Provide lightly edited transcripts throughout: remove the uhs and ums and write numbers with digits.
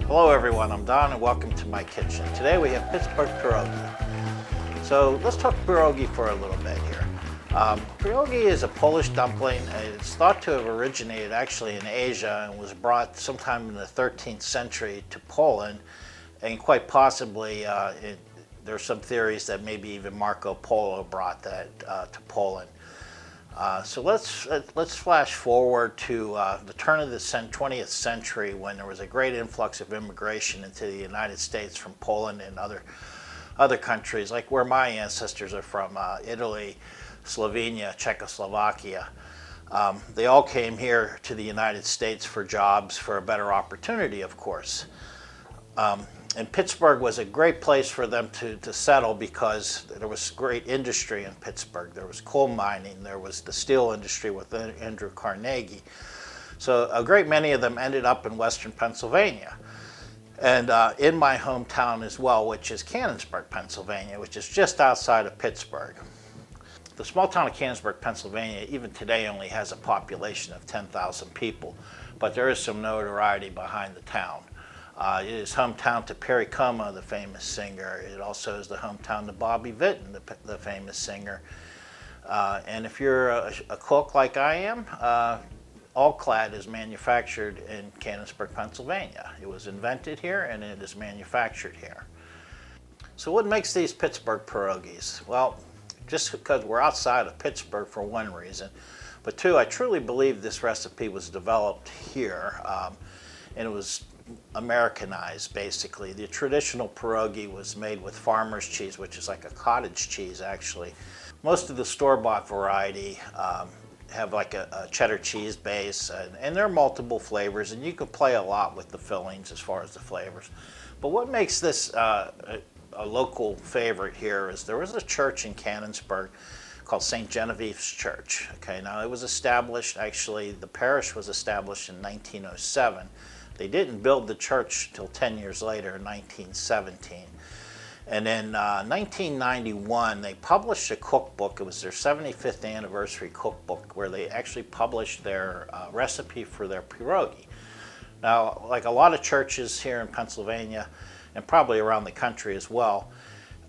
Hello everyone, I'm Don and welcome to my kitchen. Today we have Pittsburgh Pierogi. So let's talk pierogi for a little bit here. Pierogi is a Polish dumpling. It's thought to have originated actually in Asia and was brought sometime in the 13th century to Poland, and quite possibly there's some theories that maybe even Marco Polo brought that to Poland. So let's flash forward to the turn of the 20th century, when there was a great influx of immigration into the United States from Poland and other countries, like where my ancestors are from, Italy, Slovenia, Czechoslovakia. They all came here to the United States for jobs, for a better opportunity, of course. And Pittsburgh was a great place for them to settle because there was great industry in Pittsburgh. There was coal mining, there was the steel industry with Andrew Carnegie. So a great many of them ended up in western Pennsylvania. And in my hometown as well, which is Canonsburg, Pennsylvania, which is just outside of Pittsburgh. The small town of Canonsburg, Pennsylvania, even today only has a population of 10,000 people, but there is some notoriety behind the town. It is hometown to Perogi, the famous singer. It also is the hometown to Bobby Vinton, the famous singer. And if you're a cook like I am, All-Clad is manufactured in Canonsburg, Pennsylvania. It was invented here and it is manufactured here. So what makes these Pittsburgh pierogies? Well, just because we're outside of Pittsburgh for one reason, but two, I truly believe this recipe was developed here, and it was Americanized, basically. The traditional pierogi was made with farmer's cheese, which is like a cottage cheese, actually. Most of the store-bought variety have like a cheddar cheese base, and there are multiple flavors, and you can play a lot with the fillings as far as the flavors. But what makes this a local favorite here is there was a church in Canonsburg called St Genevieve's Church. Okay, now it was established, actually the parish was established in 1907. They didn't build the church till 10 years later, in 1917. And in 1991, they published a cookbook. It was their 75th anniversary cookbook, where they actually published their recipe for their pierogi. Now, like a lot of churches here in Pennsylvania, and probably around the country as well,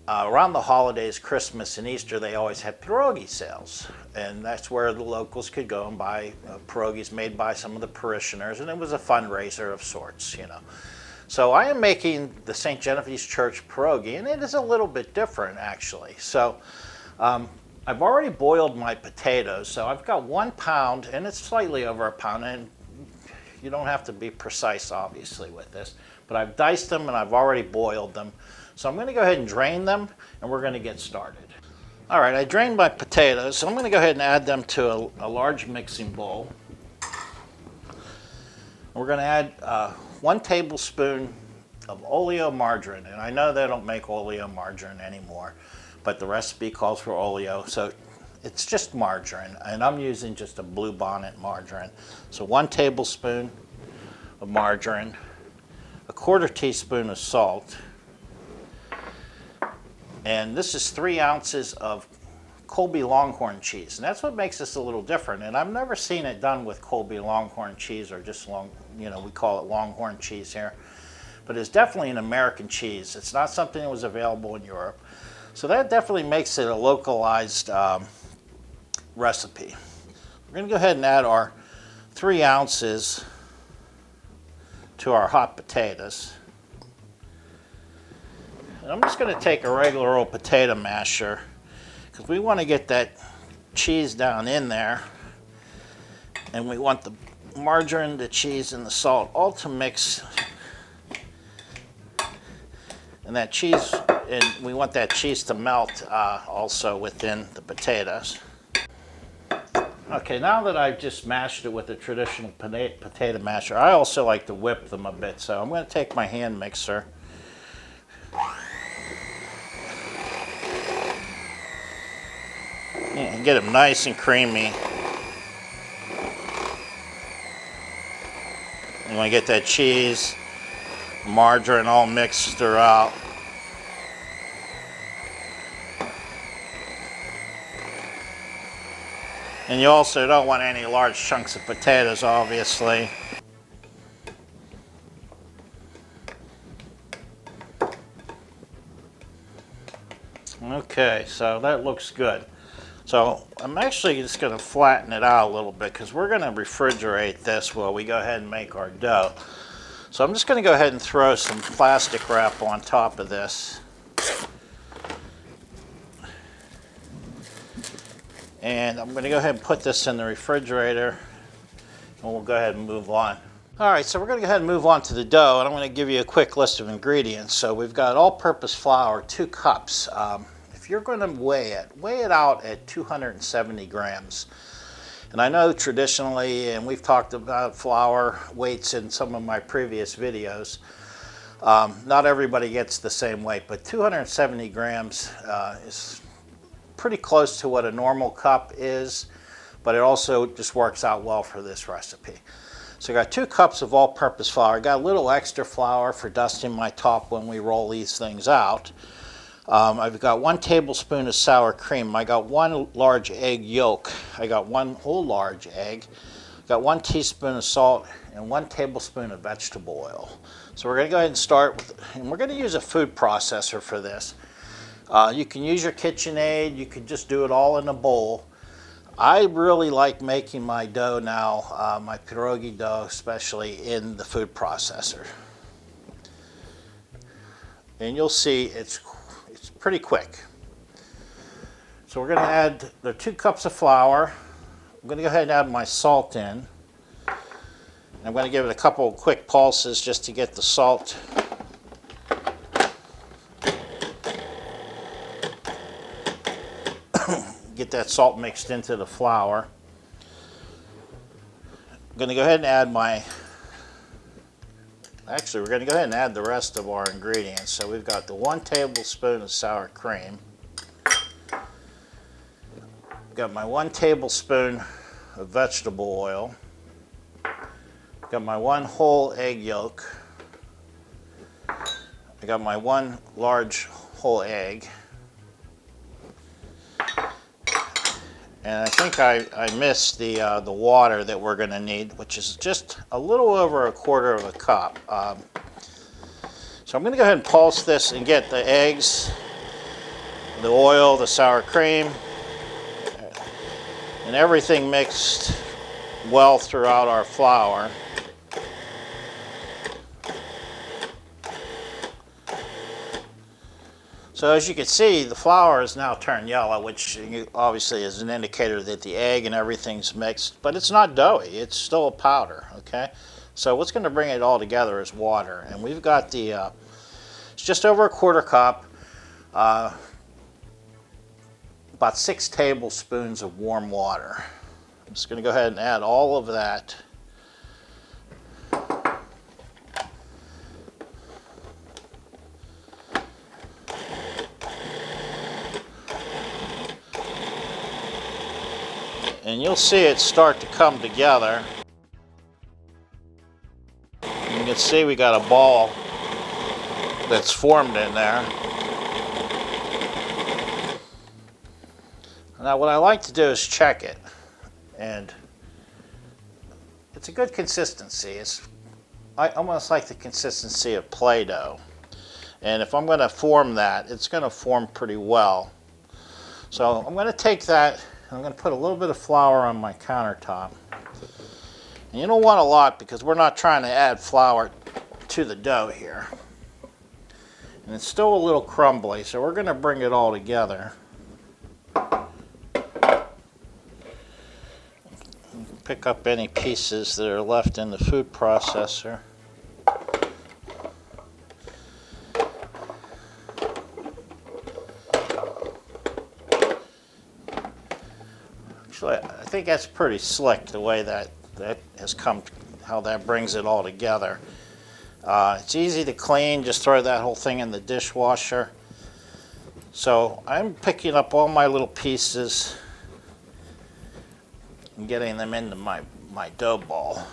around the holidays, Christmas and Easter, they always had pierogi sales. And that's where the locals could go and buy pierogies made by some of the parishioners, and it was a fundraiser of sorts, you know. So I am making the St. Genevieve's Church pierogi, and it is a little bit different, actually. So I've already boiled my potatoes, so I've got 1 pound, and it's slightly over a pound, and you don't have to be precise, obviously, with this, but I've diced them and I've already boiled them. So I'm going to go ahead and drain them, and we're going to get started. All right, I drained my potatoes, so I'm going to go ahead and add them to a large mixing bowl. We're going to add 1 tablespoon of oleomargarine, and I know they don't make oleomargarine anymore, but the recipe calls for oleo, so it's just margarine, and I'm using just a Blue Bonnet margarine. So 1 tablespoon of margarine, 1/4 teaspoon of salt, and this is 3 ounces of Colby Longhorn cheese, and that's what makes this a little different. And I've never seen it done with Colby Longhorn cheese, or just we call it Longhorn cheese here, but it's definitely an American cheese. It's not something that was available in Europe, so that definitely makes it a localized recipe. We're going to go ahead and add our 3 ounces to our hot potatoes. And I'm just going to take a regular old potato masher, because we want to get that cheese down in there, and we want the margarine, the cheese, and the salt all to mix, and that cheese, and we want that cheese to melt also within the potatoes. Okay, now that I've just mashed it with a traditional potato masher, I also like to whip them a bit, so I'm going to take my hand mixer and get them nice and creamy. You want to get that cheese, margarine all mixed throughout. And you also don't want any large chunks of potatoes, obviously. Okay, so that looks good. So I'm actually just going to flatten it out a little bit because we're going to refrigerate this while we go ahead and make our dough. So I'm just going to go ahead and throw some plastic wrap on top of this. And I'm going to go ahead and put this in the refrigerator, and we'll go ahead and move on. All right, so we're going to go ahead and move on to the dough, and I'm going to give you a quick list of ingredients. So we've got all-purpose flour, 2 cups. If you're going to weigh it out at 270 grams. And I know traditionally, and we've talked about flour weights in some of my previous videos, not everybody gets the same weight, but 270 grams is pretty close to what a normal cup is, but it also just works out well for this recipe. So I got 2 cups of all-purpose flour. I got a little extra flour for dusting my top when we roll these things out. I've got 1 tablespoon of sour cream. I got 1 large egg yolk. I got 1 whole large egg. I got 1 teaspoon of salt and 1 tablespoon of vegetable oil. So we're going to go ahead and start with, and we're going to use a food processor for this. You can use your KitchenAid. You can just do it all in a bowl. I really like making my dough now, my pierogi dough especially, in the food processor. And you'll see it's pretty quick. So we're going to add the 2 cups of flour. I'm going to go ahead and add my salt in. I'm going to give it a couple of quick pulses just to get the salt get that salt mixed into the flour. I'm going to go ahead and add we're going to go ahead and add the rest of our ingredients. So we've got the 1 tablespoon of sour cream. I've got my 1 tablespoon of vegetable oil. I've got my 1 whole egg yolk. I got my 1 large whole egg. And I think I missed the water that we're going to need, which is just a little over 1/4 cup. So I'm going to go ahead and pulse this and get the eggs, the oil, the sour cream, and everything mixed well throughout our flour. So as you can see, the flour is now turned yellow, which obviously is an indicator that the egg and everything's mixed, but it's not doughy, it's still a powder, okay? So what's going to bring it all together is water, and we've got the, it's just over 1/4 cup, about 6 tablespoons of warm water. I'm just going to go ahead and add all of that. And you'll see it start to come together. You can see we got a ball that's formed in there. Now what I like to do is check it, and it's a good consistency. I almost like the consistency of Play-Doh, and if I'm going to form that, it's going to form pretty well. So I'm going to take that, I'm going to put a little bit of flour on my countertop. And you don't want a lot because we're not trying to add flour to the dough here. And it's still a little crumbly, so we're going to bring it all together. Pick up any pieces that are left in the food processor. Actually, I think that's pretty slick the way that has come, how that brings it all together. It's easy to clean, just throw that whole thing in the dishwasher. So I'm picking up all my little pieces and getting them into my dough ball.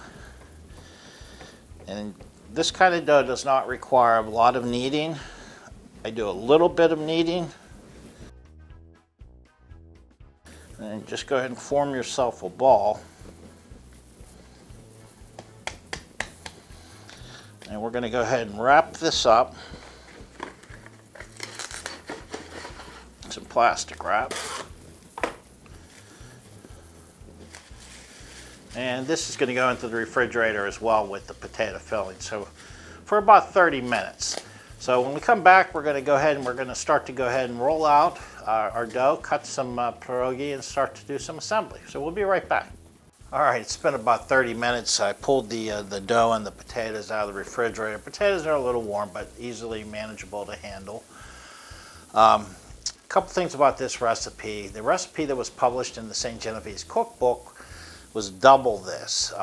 And this kind of dough does not require a lot of kneading. I do a little bit of kneading. And just go ahead and form yourself a ball. And we're going to go ahead and wrap this up. plastic wrap. And this is going to go into the refrigerator as well with the potato filling. So for about 30 minutes. So when we come back, we're going to go ahead and we're going to start to go ahead and roll out our dough, cut some pierogi, and start to do some assembly. So we'll be right back. All right, it's been about 30 minutes. I pulled the dough and the potatoes out of the refrigerator. Potatoes are a little warm, but easily manageable to handle. A couple things about this recipe. The recipe that was published in the St Genevieve's cookbook was double this.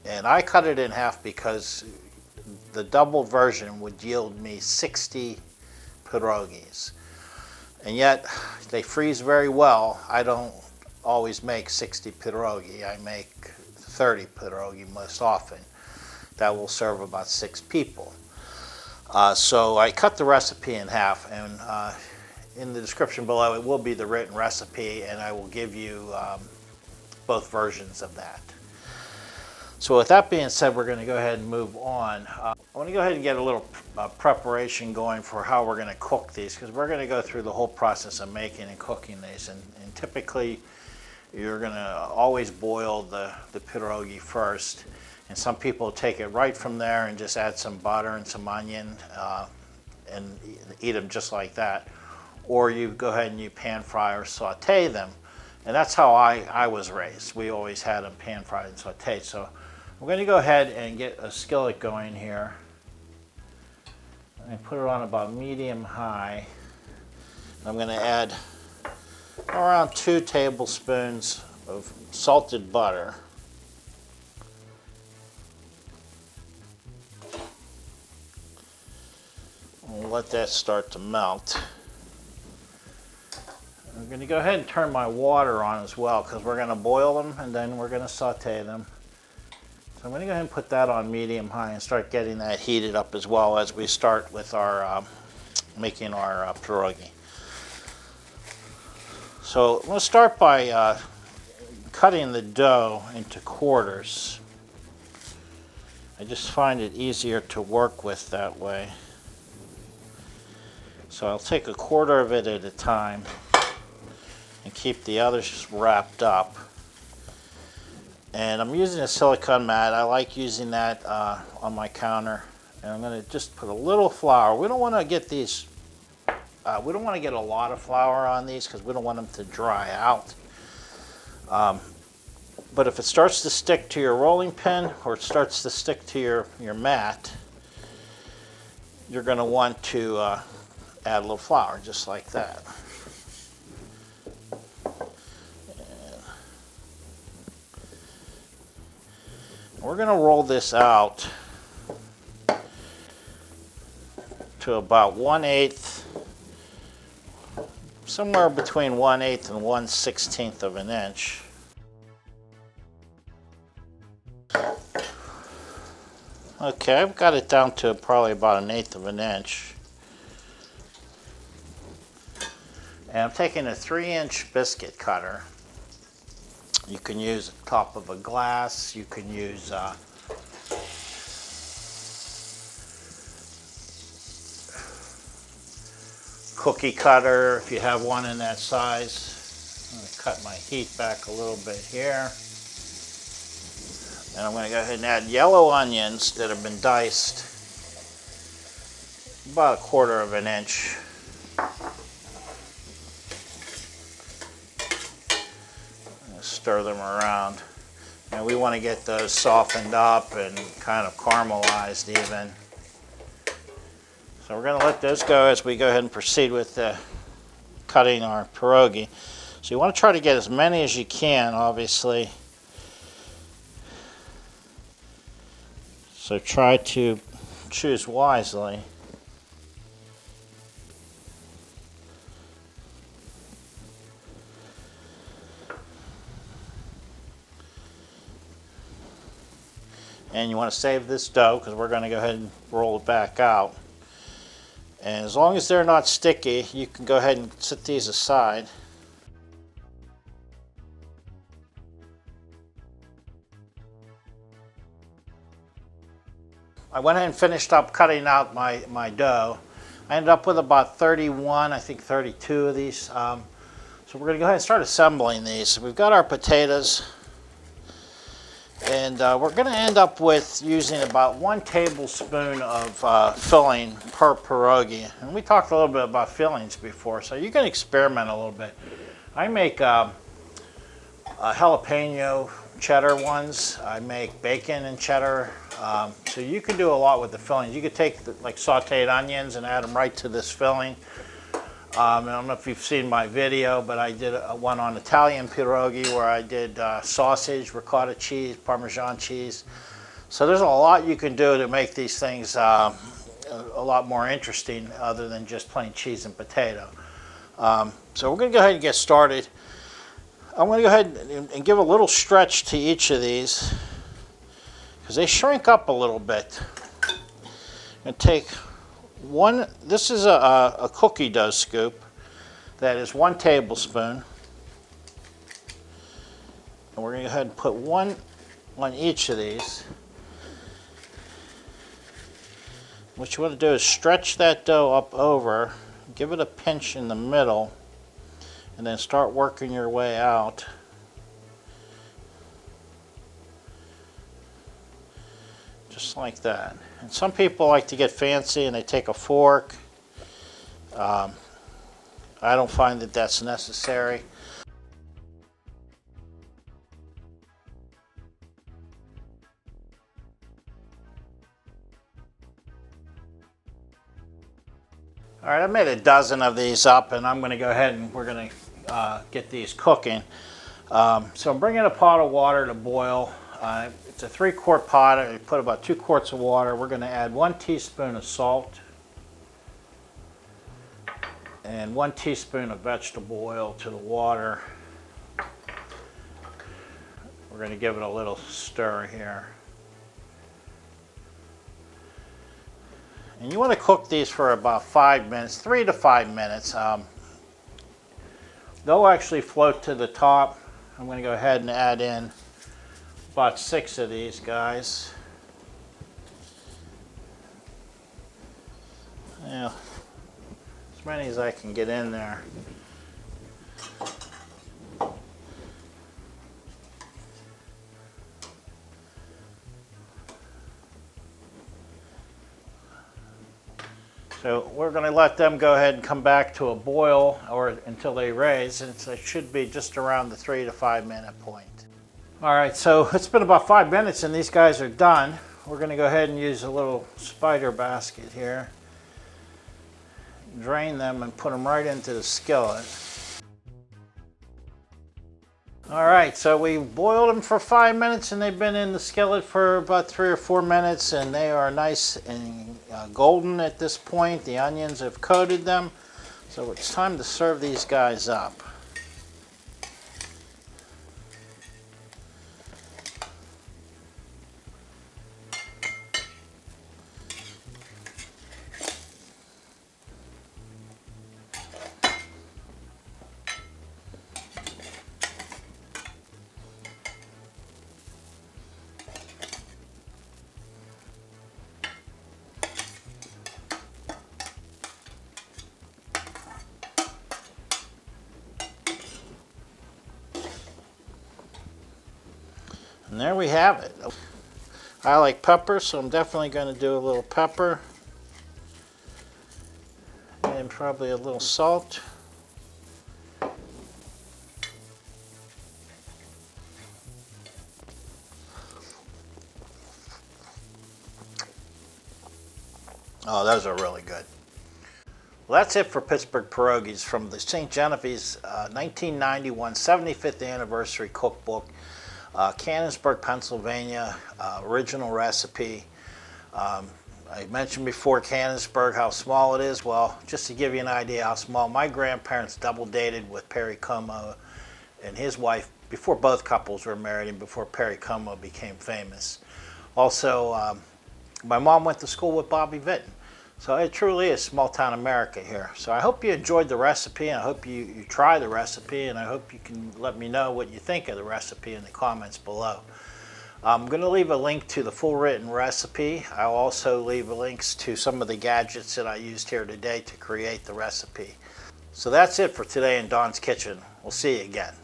And I cut it in half because the double version would yield me 60 pierogies. And yet, they freeze very well. I don't always make 60 pierogi. I make 30 pierogi most often. That will serve about 6 people. So I cut the recipe in half, and in the description below it will be the written recipe, and I will give you both versions of that. So with that being said, we're going to go ahead and move on. I want to go ahead and get a little preparation going for how we're going to cook these, because we're going to go through the whole process of making and cooking these. And typically, you're going to always boil the pierogi first. And some people take it right from there and just add some butter and some onion and eat them just like that. Or you go ahead and you pan fry or saute them. And that's how I was raised. We always had them pan fried and sauteed. So we're going to go ahead and get a skillet going here. And put it on about medium high. I'm going to add around 2 tablespoons of salted butter. We'll let that start to melt. I'm going to go ahead and turn my water on as well, because we're going to boil them and then we're going to saute them. So I'm going to go ahead and put that on medium high and start getting that heated up as well as we start with our making our pierogi. So I'm going to start by cutting the dough into quarters. I just find it easier to work with that way. So I'll take a quarter of it at a time and keep the others wrapped up. And I'm using a silicone mat. I like using that on my counter. And I'm going to just put a little flour. We don't want to get these, we don't want to get a lot of flour on these because we don't want them to dry out. But if it starts to stick to your rolling pin or it starts to stick to your mat, you're going to want to add a little flour, just like that. We're going to roll this out to about 1/8, somewhere between 1/8 and 1/16 of an inch. Okay, I've got it down to probably about 1/8 of an inch. And I'm taking a 3-inch biscuit cutter. You can use the top of a glass. You can use cookie cutter if you have one in that size. I'm going to cut my heat back a little bit here. And I'm going to go ahead and add yellow onions that have been diced, about 1/4 of an inch. Stir them around. And we want to get those softened up and kind of caramelized even. So we're going to let those go as we go ahead and proceed with cutting our pierogi. So you want to try to get as many as you can, obviously. So try to choose wisely. And you want to save this dough because we're going to go ahead and roll it back out. And as long as they're not sticky, you can go ahead and set these aside. I went ahead and finished up cutting out my dough. I ended up with about 31, I think 32 of these. So we're going to go ahead and start assembling these. We've got our potatoes, and we're going to end up with using about 1 tablespoon of filling per pierogi. And we talked a little bit about fillings before, so you can experiment a little bit. I make jalapeno cheddar ones. I make bacon and cheddar. So you can do a lot with the fillings. You could take like sauteed onions and add them right to this filling. I don't know if you've seen my video, but I did one on Italian pierogi where I did sausage, ricotta cheese, Parmesan cheese. So there's a lot you can do to make these things a lot more interesting other than just plain cheese and potato. So we're going to go ahead and get started. I'm going to go ahead and give a little stretch to each of these because they shrink up a little bit. I'm going to take one, this is a cookie dough scoop that is 1 tablespoon. And we're going to go ahead and put 1 on each of these. What you want to do is stretch that dough up over, give it a pinch in the middle, and then start working your way out. Just like that. And some people like to get fancy and they take a fork. I don't find that that's necessary. All right, I made a dozen of these up, and I'm going to go ahead and we're going to get these cooking. So I'm bringing a pot of water to boil. It's a 3-quart pot. I put about 2 quarts of water. We're going to add 1 teaspoon of salt and 1 teaspoon of vegetable oil to the water. We're going to give it a little stir here. And you want to cook these for about 5 minutes, 3 to 5 minutes. They'll actually float to the top. I'm going to go ahead and add in about 6 of these guys. Yeah, as many as I can get in there. So we're going to let them go ahead and come back to a boil or until they raise, and it should be just around the 3 to 5 minute point. All right, so it's been about 5 minutes and these guys are done. We're going to go ahead and use a little spider basket here. Drain them and put them right into the skillet. All right, so we boiled them for 5 minutes and they've been in the skillet for about 3 or 4 minutes, and they are nice and golden at this point. The onions have coated them, so it's time to serve these guys up. And there we have it. I like pepper, so I'm definitely going to do a little pepper and probably a little salt. Oh, those are really good. Well, that's it for Pittsburgh Pierogies from the St Genevieve's 1991 75th Anniversary Cookbook. Canonsburg, Pennsylvania, original recipe. I mentioned before Canonsburg, how small it is. Well, just to give you an idea how small, my grandparents double dated with Perry Como and his wife before both couples were married and before Perry Como became famous. Also, my mom went to school with Bobby Vinton. So it truly is small town America here. So I hope you enjoyed the recipe, and I hope you try the recipe, and I hope you can let me know what you think of the recipe in the comments below. I'm going to leave a link to the full written recipe. I'll also leave links to some of the gadgets that I used here today to create the recipe. So that's it for today in Don's Kitchen. We'll see you again.